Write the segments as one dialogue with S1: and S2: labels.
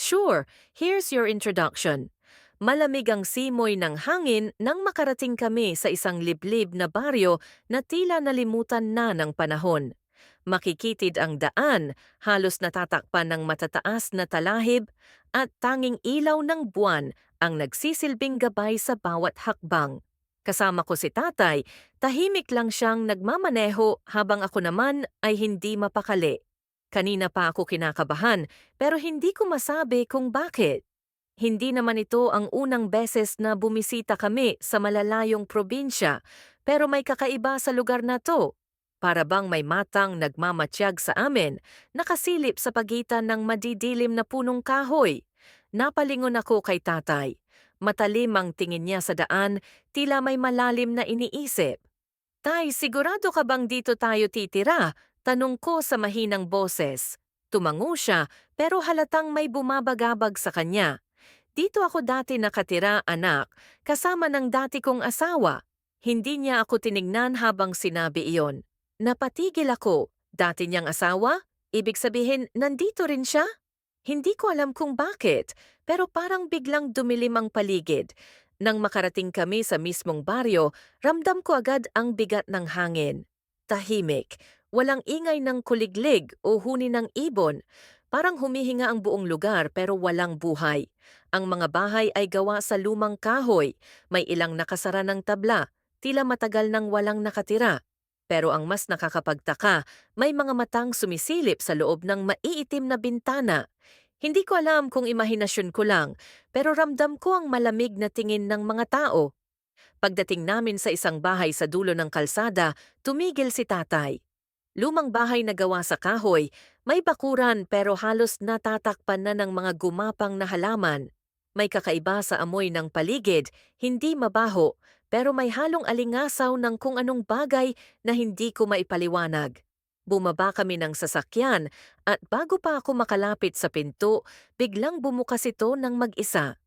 S1: Sure, here's your introduction. Malamig ang simoy ng hangin nang makarating kami sa isang liblib na baryo na tila nalimutan na ng panahon. Makikitid ang daan, halos natatakpan ng matataas na talahib, at tanging ilaw ng buwan ang nagsisilbing gabay sa bawat hakbang. Kasama ko si tatay, tahimik lang siyang nagmamaneho habang ako naman ay hindi mapakali. Kanina pa ako kinakabahan pero hindi ko masabi kung bakit. Hindi naman ito ang unang beses na bumisita kami sa malalayong probinsya, pero may kakaiba sa lugar na to. Para bang may matang nagmamatsyag sa amin, nakasilip sa pagitan ng madidilim na punong kahoy. Napalingon ako kay tatay. Matalim ang tingin niya sa daan, tila may malalim na iniisip. Tay, sigurado ka bang dito tayo titira? Tanong ko sa mahinang boses. Tumango siya, pero halatang may bumabagabag sa kanya. Dito ako dati nakatira, anak, kasama ng dati kong asawa. Hindi niya ako tinignan habang sinabi iyon. Napatigil ako. Dati niyang asawa? Ibig sabihin, nandito rin siya? Hindi ko alam kung bakit, pero parang biglang dumilim ang paligid. Nang makarating kami sa mismong baryo, ramdam ko agad ang bigat ng hangin. Tahimik, walang ingay ng kuliglig o huni ng ibon. Parang humihinga ang buong lugar pero walang buhay. Ang mga bahay ay gawa sa lumang kahoy, may ilang nakasara ng tabla, tila matagal nang walang nakatira. Pero ang mas nakakapagtaka, may mga matang sumisilip sa loob ng maiitim na bintana. Hindi ko alam kung imahinasyon ko lang, pero ramdam ko ang malamig na tingin ng mga tao. Pagdating namin sa isang bahay sa dulo ng kalsada, tumigil si tatay. Lumang bahay na gawa sa kahoy, may bakuran pero halos natatakpan na ng mga gumapang na halaman. May kakaiba sa amoy ng paligid, hindi mabaho, pero may halong alingasaw ng kung anong bagay na hindi ko maipaliwanag. Bumaba kami ng sasakyan at bago pa ako makalapit sa pinto, biglang bumukas ito ng mag-isa.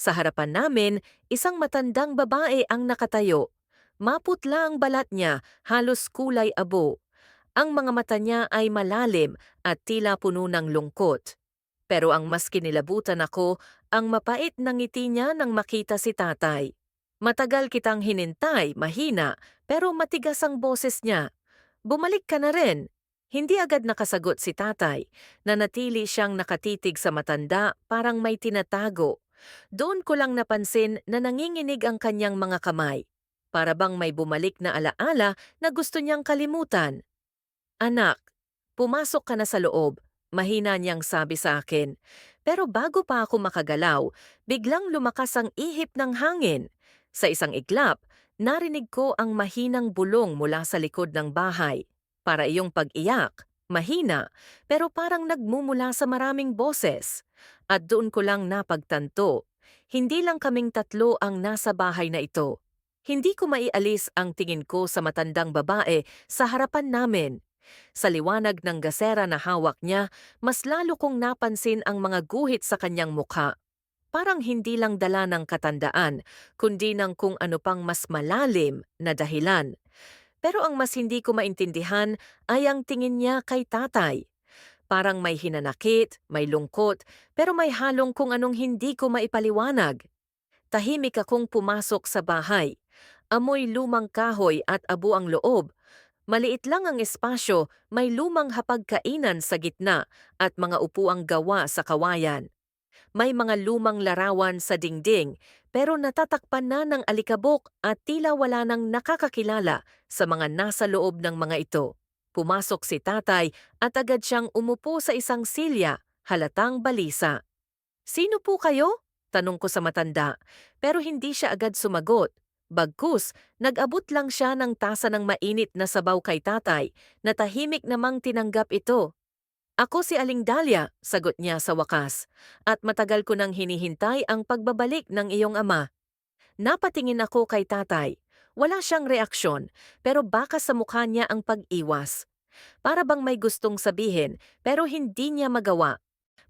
S1: Sa harapan namin, isang matandang babae ang nakatayo. Maputla ang balat niya, halos kulay abo. Ang mga mata niya ay malalim at tila puno ng lungkot. Pero ang mas kinilabutan ako, ang mapait na ngiti niya nang makita si tatay. Matagal kitang hinintay, mahina, pero matigas ang boses niya. Bumalik ka na rin. Hindi agad nakasagot si tatay. Nanatili siyang nakatitig sa matanda, parang may tinatago. Doon ko lang napansin na nanginginig ang kanyang mga kamay. Para bang may bumalik na alaala na gusto niyang kalimutan. Anak, pumasok ka na sa loob, mahina niyang sabi sa akin. Pero bago pa ako makagalaw, biglang lumakas ang ihip ng hangin. Sa isang iglap, narinig ko ang mahinang bulong mula sa likod ng bahay. Para iyong pag-iyak, mahina, pero parang nagmumula sa maraming boses. At doon ko lang napagtanto, hindi lang kaming tatlo ang nasa bahay na ito. Hindi ko maialis ang tingin ko sa matandang babae sa harapan namin. Sa liwanag ng gasera na hawak niya, mas lalo kong napansin ang mga guhit sa kanyang mukha. Parang hindi lang dala ng katandaan, kundi ng kung ano pang mas malalim na dahilan. Pero ang mas hindi ko maintindihan ay ang tingin niya kay tatay. Parang may hinanakit, may lungkot, pero may halong kung anong hindi ko maipaliwanag. Tahimik akong pumasok sa bahay. Amoy lumang kahoy at abo ang loob. Maliit lang ang espasyo, may lumang hapagkainan sa gitna at mga upuang gawa sa kawayan. May mga lumang larawan sa dingding, pero natatakpan na ng alikabok at tila wala nang nakakakilala sa mga nasa loob ng mga ito. Pumasok si tatay at agad siyang umupo sa isang silya, halatang balisa. "Sino po kayo?" tanong ko sa matanda, pero hindi siya agad sumagot. Bagkus, nag-abot lang siya ng tasa ng mainit na sabaw kay tatay, na tahimik namang tinanggap ito. "Ako si Aling Dahlia," sagot niya sa wakas, "at matagal ko nang hinihintay ang pagbabalik ng iyong ama." Napatingin ako kay tatay. Wala siyang reaksyon, pero baka sa mukha niya ang pag-iwas. Para bang may gustong sabihin, pero hindi niya magawa.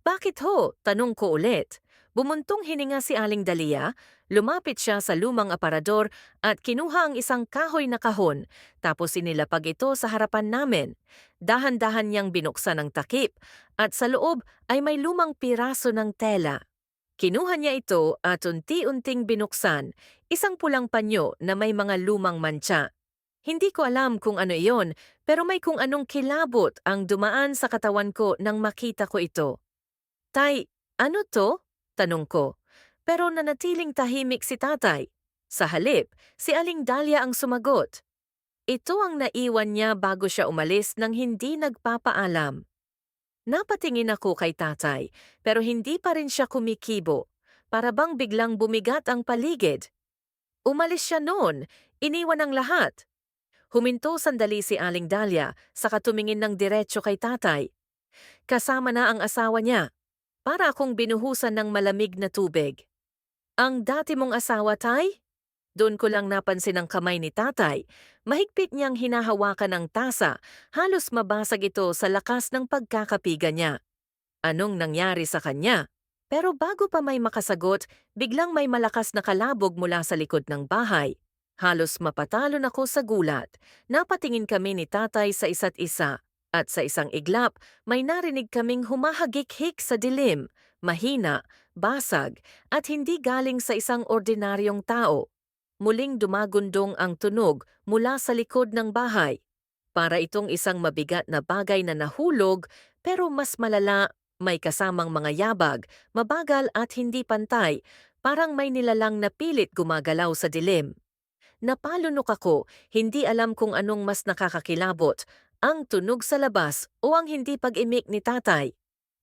S1: "Bakit ho?" tanong ko ulit. Bumuntong hininga si Aling Dahlia, lumapit siya sa lumang aparador at kinuha ang isang kahoy na kahon, tapos inilapag ito sa harapan namin. Dahan-dahan niyang binuksan ang takip at sa loob ay may lumang piraso ng tela. Kinuha niya ito at unti-unting binuksan, isang pulang panyo na may mga lumang mantsa. Hindi ko alam kung ano iyon, pero may kung anong kilabot ang dumaan sa katawan ko nang makita ko ito. Tay, ano to? Tanong ko. Pero nanatiling tahimik si tatay. Sa halip, si Aling Dahlia ang sumagot. Ito ang naiwan niya bago siya umalis nang hindi nagpapaalam. Napatingin ako kay tatay, pero hindi pa rin siya kumikibo. Para bang biglang bumigat ang paligid. Umalis siya noon, iniwan ang lahat. Huminto sandali si Aling Dahlia, saka tumingin ng diretso kay tatay. Kasama na ang asawa niya. Para akong binuhusan ng malamig na tubig. Ang dati mong asawa, tay? Doon ko lang napansin ang kamay ni tatay. Mahigpit niyang hinahawakan ang tasa, halos mabasag ito sa lakas ng pagkakapiga niya. Anong nangyari sa kanya? Pero bago pa may makasagot, biglang may malakas na kalabog mula sa likod ng bahay. Halos mapatalon ako sa gulat. Napatingin kami ni tatay sa isa't isa. At sa isang iglap, may narinig kaming humahagik-hik sa dilim, mahina, basag, at hindi galing sa isang ordinaryong tao. Muling dumagundong ang tunog mula sa likod ng bahay. Para itong isang mabigat na bagay na nahulog, pero mas malala, may kasamang mga yabag, mabagal at hindi pantay, parang may nilalang na pilit gumagalaw sa dilim. Napalunok ako, hindi alam kung anong mas nakakakilabot, ang tunog sa labas o ang hindi pag-imik ni tatay.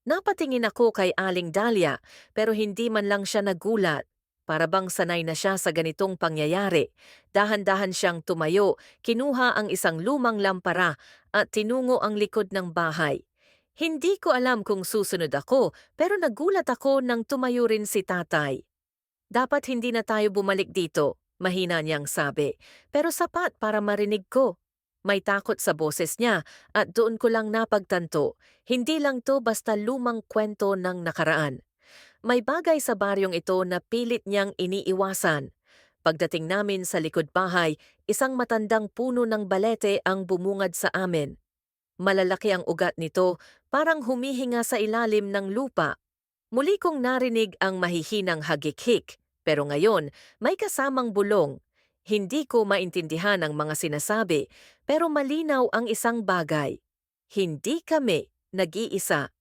S1: Napatingin ako kay Aling Dahlia, pero hindi man lang siya nagulat. Para bang sanay na siya sa ganitong pangyayari. Dahan-dahan siyang tumayo, kinuha ang isang lumang lampara at tinungo ang likod ng bahay. Hindi ko alam kung susunod ako, pero nagulat ako nang tumayo rin si tatay. Dapat hindi na tayo bumalik dito, mahina niyang sabi, pero sapat para marinig ko. May takot sa boses niya at doon ko lang napagtanto, hindi lang to basta lumang kwento ng nakaraan. May bagay sa baryong ito na pilit niyang iniiwasan. Pagdating namin sa likod bahay, isang matandang puno ng balete ang bumungad sa amin. Malalaki ang ugat nito, parang humihinga sa ilalim ng lupa. Muli kong narinig ang mahihinang hagik-hik, pero ngayon may kasamang bulong. Hindi ko maintindihan ang mga sinasabi, pero malinaw ang isang bagay. Hindi kami nag-iisa.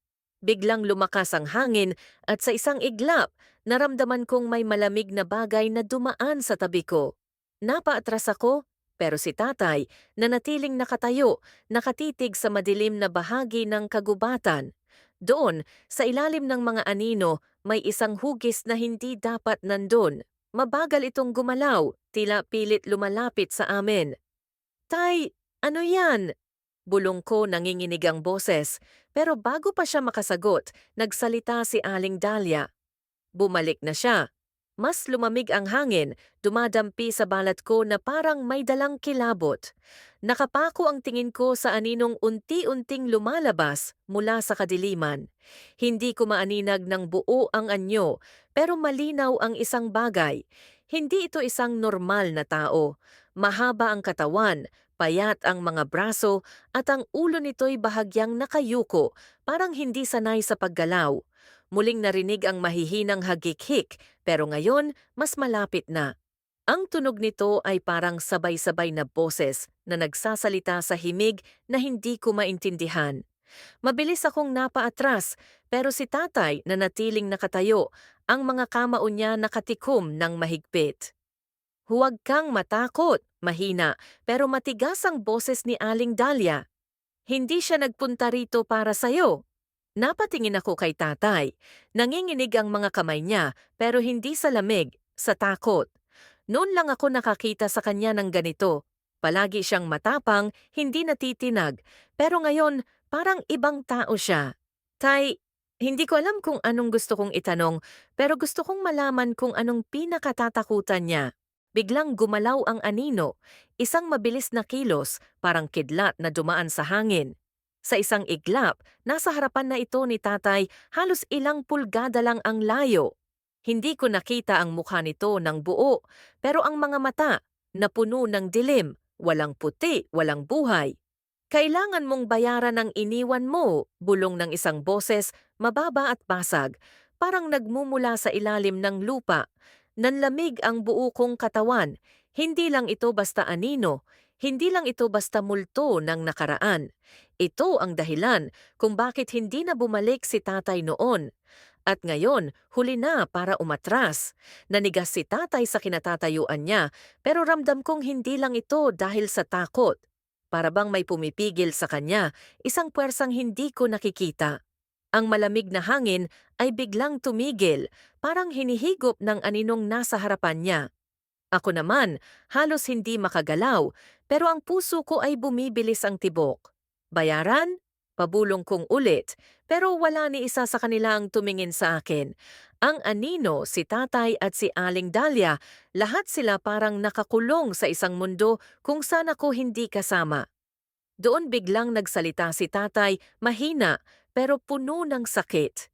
S1: Biglang lumakas ang hangin at sa isang iglap, naramdaman kong may malamig na bagay na dumaan sa tabi ko. Napaatras ako, pero si tatay, nanatiling nakatayo, nakatitig sa madilim na bahagi ng kagubatan. Doon, sa ilalim ng mga anino, may isang hugis na hindi dapat nandun. Mabagal itong gumalaw, tila pilit lumalapit sa amin. Tay, ano yan? Bulong ko nanginginig ang boses, pero bago pa siya makasagot, nagsalita si Aling Dahlia. Bumalik na siya. Mas lumamig ang hangin, dumadampi sa balat ko na parang may dalang kilabot. Nakapako ang tingin ko sa aninong unti-unting lumalabas mula sa kadiliman. Hindi ko maaninag ng buo ang anyo, pero malinaw ang isang bagay. Hindi ito isang normal na tao. Mahaba ang katawan, payat ang mga braso, at ang ulo nito'y bahagyang nakayuko, parang hindi sanay sa paggalaw. Muling narinig ang mahihinang hagik-hik, pero ngayon mas malapit na. Ang tunog nito ay parang sabay-sabay na boses na nagsasalita sa himig na hindi ko maintindihan. Mabilis akong napaatras, pero si tatay na natiling nakatayo, ang mga kamao niya nakatikom ng mahigpit. Huwag kang matakot, mahina, pero matigas ang boses ni Aling Dahlia. Hindi siya nagpunta rito para sa'yo. Napatingin ako kay tatay. Nanginginig ang mga kamay niya, pero hindi sa lamig, sa takot. Noon lang ako nakakita sa kanya ng ganito. Palagi siyang matapang, hindi natitinag, pero ngayon parang ibang tao siya. Tay, hindi ko alam kung anong gusto kong itanong, pero gusto kong malaman kung anong pinakatatakutan niya. Biglang gumalaw ang anino, isang mabilis na kilos, parang kidlat na dumaan sa hangin. Sa isang iglap, nasa harapan na ito ni tatay, halos ilang pulgada lang ang layo. Hindi ko nakita ang mukha nito ng buo, pero ang mga mata, napuno ng dilim, walang puti, walang buhay. Kailangan mong bayaran ang iniwan mo, bulong ng isang boses, mababa at basag, parang nagmumula sa ilalim ng lupa. Nanlamig ang buo kong katawan. Hindi lang ito basta anino, hindi lang ito basta multo ng nakaraan. Ito ang dahilan kung bakit hindi na bumalik si tatay noon. At ngayon, huli na para umatras. Nanigas si tatay sa kinatatayuan niya, pero ramdam kong hindi lang ito dahil sa takot. Para bang may pumipigil sa kanya, isang puwersang hindi ko nakikita. Ang malamig na hangin ay biglang tumigil, parang hinihigop ng aninong nasa harapan niya. Ako naman, halos hindi makagalaw, pero ang puso ko ay bumibilis ang tibok. Bayaran? Pabulong kong ulit, pero wala ni isa sa kanila ang tumingin sa akin. Ang anino, si tatay at si Aling Dahlia, lahat sila parang nakakulong sa isang mundo kung saan ako hindi kasama. Doon biglang nagsalita si tatay, mahina, pero puno ng sakit.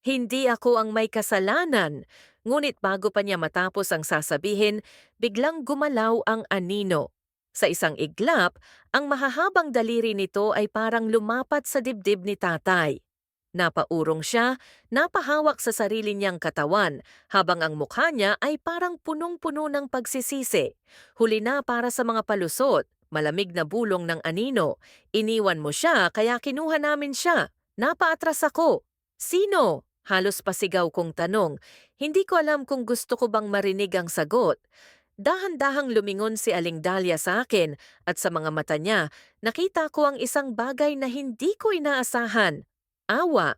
S1: Hindi ako ang may kasalanan. Ngunit bago pa niya matapos ang sasabihin, biglang gumalaw ang anino. Sa isang iglap, ang mahahabang daliri nito ay parang lumapat sa dibdib ni tatay. Napaurong siya, napahawak sa sarili niyang katawan, habang ang mukha niya ay parang punong-puno ng pagsisisi. Huli na para sa mga palusot, malamig na bulong ng anino. Iniwan mo siya kaya kinuha namin siya. Napaatras ako. Sino? Halos pasigaw kong tanong. Hindi ko alam kung gusto ko bang marinig ang sagot. Dahan-dahang lumingon si Aling Dahlia sa akin at sa mga mata niya, nakita ko ang isang bagay na hindi ko inaasahan. Awa.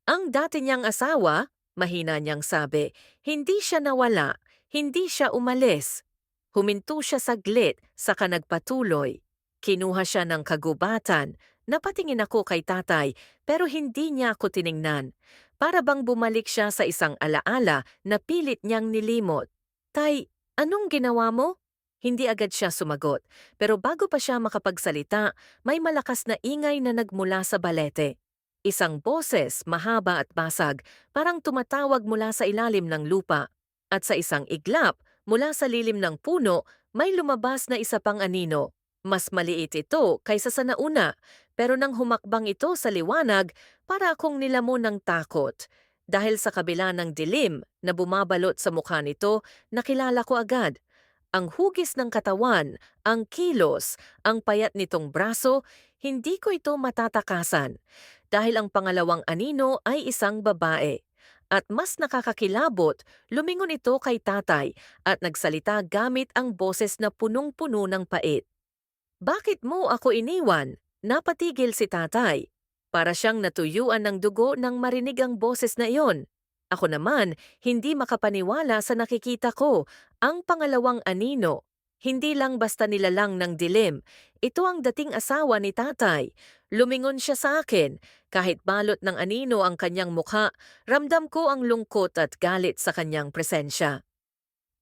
S1: Ang dati niyang asawa, mahina niyang sabi, hindi siya nawala, hindi siya umalis. Huminto siya saglit, saka nagpatuloy. Kinuha siya ng kagubatan. Napatingin ako kay tatay, pero hindi niya ako tiningnan. Para bang bumalik siya sa isang alaala na pilit niyang nilimot. Tay, anong ginawa mo? Hindi agad siya sumagot, pero bago pa siya makapagsalita, may malakas na ingay na nagmula sa balete. Isang boses, mahaba at basag, parang tumatawag mula sa ilalim ng lupa. At sa isang iglap, mula sa lilim ng puno, may lumabas na isa pang anino. Mas maliit ito kaysa sa nauna, pero nang humakbang ito sa liwanag, para akong nilamon ng takot. Dahil sa kabila ng dilim na bumabalot sa mukha nito, nakilala ko agad. Ang hugis ng katawan, ang kilos, ang payat nitong braso, hindi ko ito matatakasan. Dahil ang pangalawang anino ay isang babae. At mas nakakakilabot, lumingon ito kay tatay at nagsalita gamit ang boses na punong-puno ng pait. Bakit mo ako iniwan? Napatigil si tatay. Para siyang natuyuan ng dugo nang marinig ang boses na iyon. Ako naman, hindi makapaniwala sa nakikita ko, ang pangalawang anino. Hindi lang basta nilalang ng dilim. Ito ang dating asawa ni tatay. Lumingon siya sa akin. Kahit balot ng anino ang kanyang mukha, ramdam ko ang lungkot at galit sa kanyang presensya.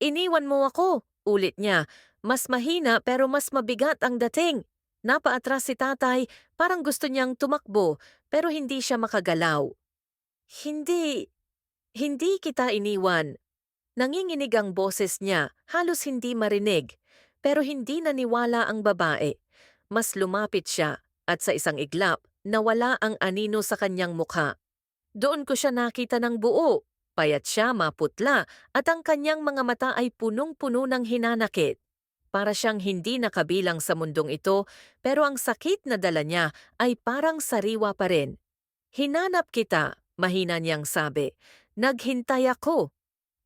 S1: Iniwan mo ako, ulit niya. Mas mahina pero mas mabigat ang dating. Napaatras si tatay, parang gusto niyang tumakbo, pero hindi siya makagalaw. Hindi, hindi kita iniwan. Nanginginig ang boses niya, halos hindi marinig. Pero hindi naniwala ang babae. Mas lumapit siya, at sa isang iglap, nawala ang anino sa kanyang mukha. Doon ko siya nakita ng buo. Payat siya, maputla, at ang kanyang mga mata ay punong-puno ng hinanakit. Para siyang hindi nakabilang sa mundong ito, pero ang sakit na dala niya ay parang sariwa pa rin. Hinanap kita, mahina niyang sabi. Naghintay ako.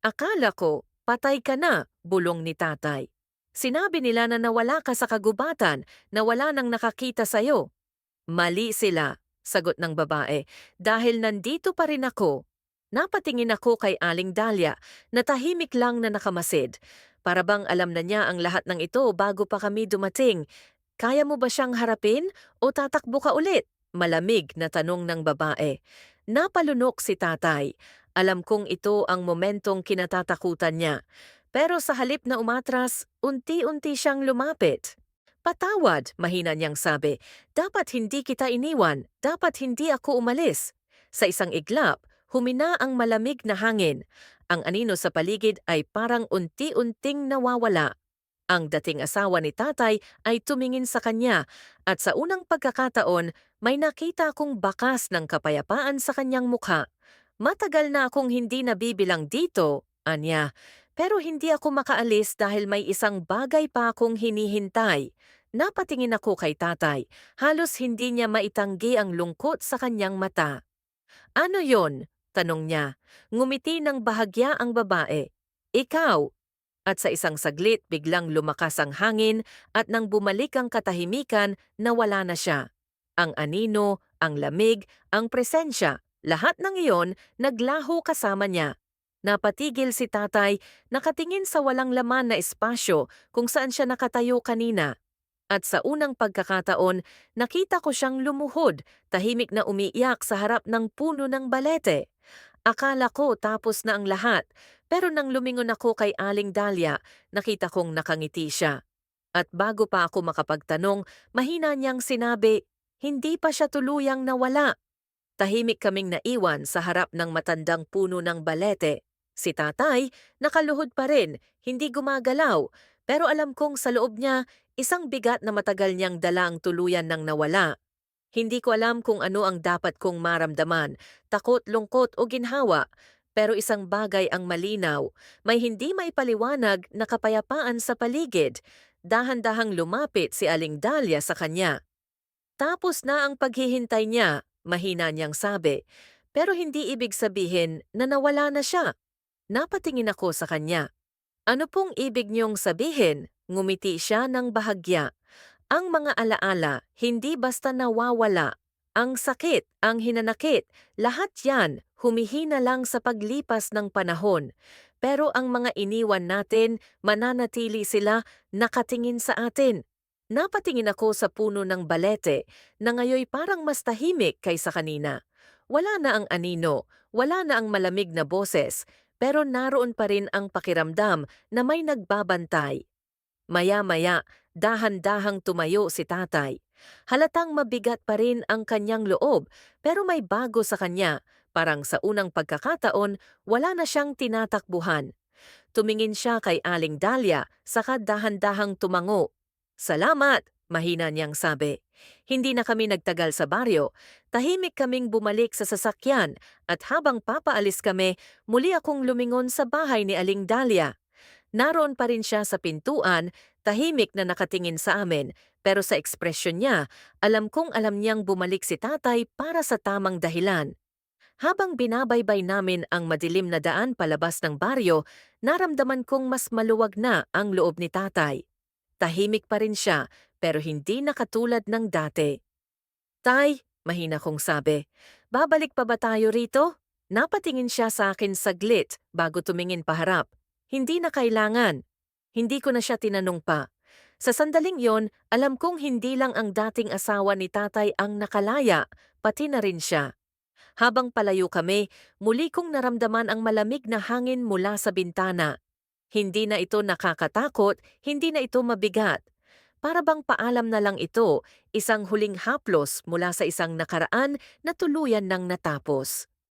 S1: Akala ko, patay ka na, bulong ni tatay. Sinabi nila na nawala ka sa kagubatan, na wala nang nakakita sa'yo. Mali sila, sagot ng babae, dahil nandito pa rin ako. Napatingin ako kay Aling Dahlia, na tahimik lang na nakamasid. Para bang alam na niya ang lahat ng ito bago pa kami dumating. Kaya mo ba siyang harapin o tatakbo ka ulit? Malamig na tanong ng babae. Napalunok si tatay. Alam kong ito ang momentong kinatatakutan niya. Pero sa halip na umatras, unti-unti siyang lumapit. Patawad, mahina niyang sabi. Dapat hindi kita iniwan. Dapat hindi ako umalis. Sa isang iglap, humina ang malamig na hangin. Ang anino sa paligid ay parang unti-unting nawawala. Ang dating asawa ni tatay ay tumingin sa kanya at sa unang pagkakataon may nakita akong bakas ng kapayapaan sa kanyang mukha. Matagal na akong hindi nabibilang dito, anya, pero hindi ako makaalis dahil may isang bagay pa akong hinihintay. Napatingin ako kay tatay, halos hindi niya maitanggi ang lungkot sa kanyang mata. Ano yon? Tanong niya. Ngumiti ng bahagya ang babae. Ikaw. At sa isang saglit biglang lumakas ang hangin at nang bumalik ang katahimikan, nawala na siya. Ang anino, ang lamig, ang presensya, lahat ng iyon naglaho kasama niya. Napatigil si tatay, nakatingin sa walang laman na espasyo kung saan siya nakatayo kanina. At sa unang pagkakataon, nakita ko siyang lumuhod, tahimik na umiiyak sa harap ng puno ng balete. Akala ko tapos na ang lahat, pero nang lumingon ako kay Aling Dahlia, nakita kong nakangiti siya. At bago pa ako makapagtanong, mahina niyang sinabi, hindi pa siya tuluyang nawala. Tahimik kaming naiwan sa harap ng matandang puno ng balete. Si tatay, nakaluhod pa rin, hindi gumagalaw, pero alam kong sa loob niya, isang bigat na matagal niyang dala ang tuluyan ng nawala. Hindi ko alam kung ano ang dapat kong maramdaman, takot, lungkot o ginhawa, pero isang bagay ang malinaw, may hindi maipaliwanag na kapayapaan sa paligid. Dahan-dahang lumapit si Aling Dahlia sa kanya. Tapos na ang paghihintay niya, mahina niyang sabi, pero hindi ibig sabihin na nawala na siya. Napatingin ako sa kanya. Ano pong ibig niyong sabihin? Ngumiti siya ng bahagya. Ang mga alaala, hindi basta nawawala. Ang sakit, ang hinanakit, lahat yan humihina lang sa paglipas ng panahon. Pero ang mga iniwan natin, mananatili sila nakatingin sa atin. Napatingin ako sa puno ng balete na ngayoy parang mas tahimik kaysa kanina. Wala na ang anino, wala na ang malamig na boses, pero naroon pa rin ang pakiramdam na may nagbabantay. Maya-maya, dahan-dahang tumayo si tatay. Halatang mabigat pa rin ang kanyang loob, pero may bago sa kanya. Parang sa unang pagkakataon, wala na siyang tinatakbuhan. Tumingin siya kay Aling Dahlia, saka dahan-dahang tumango. Salamat, mahina niyang sabi. Hindi na kami nagtagal sa baryo. Tahimik kaming bumalik sa sasakyan at habang papaalis kami, muli akong lumingon sa bahay ni Aling Dahlia. Naroon pa rin siya sa pintuan, tahimik na nakatingin sa amin, pero sa ekspresyon niya, alam kong alam niyang bumalik si tatay para sa tamang dahilan. Habang binabaybay namin ang madilim na daan palabas ng baryo, naramdaman kong mas maluwag na ang loob ni tatay. Tahimik pa rin siya, pero hindi na katulad ng dati. Tay, mahina kong sabi, babalik pa ba tayo rito? Napatingin siya sa akin saglit bago tumingin paharap. Hindi na kailangan. Hindi ko na siya tinanong pa. Sa sandaling yon, alam kong hindi lang ang dating asawa ni tatay ang nakalaya, pati na rin siya. Habang palayo kami, muli kong naramdaman ang malamig na hangin mula sa bintana. Hindi na ito nakakatakot, hindi na ito mabigat. Para bang paalam na lang ito, isang huling haplos mula sa isang nakaraan na tuluyan ng natapos.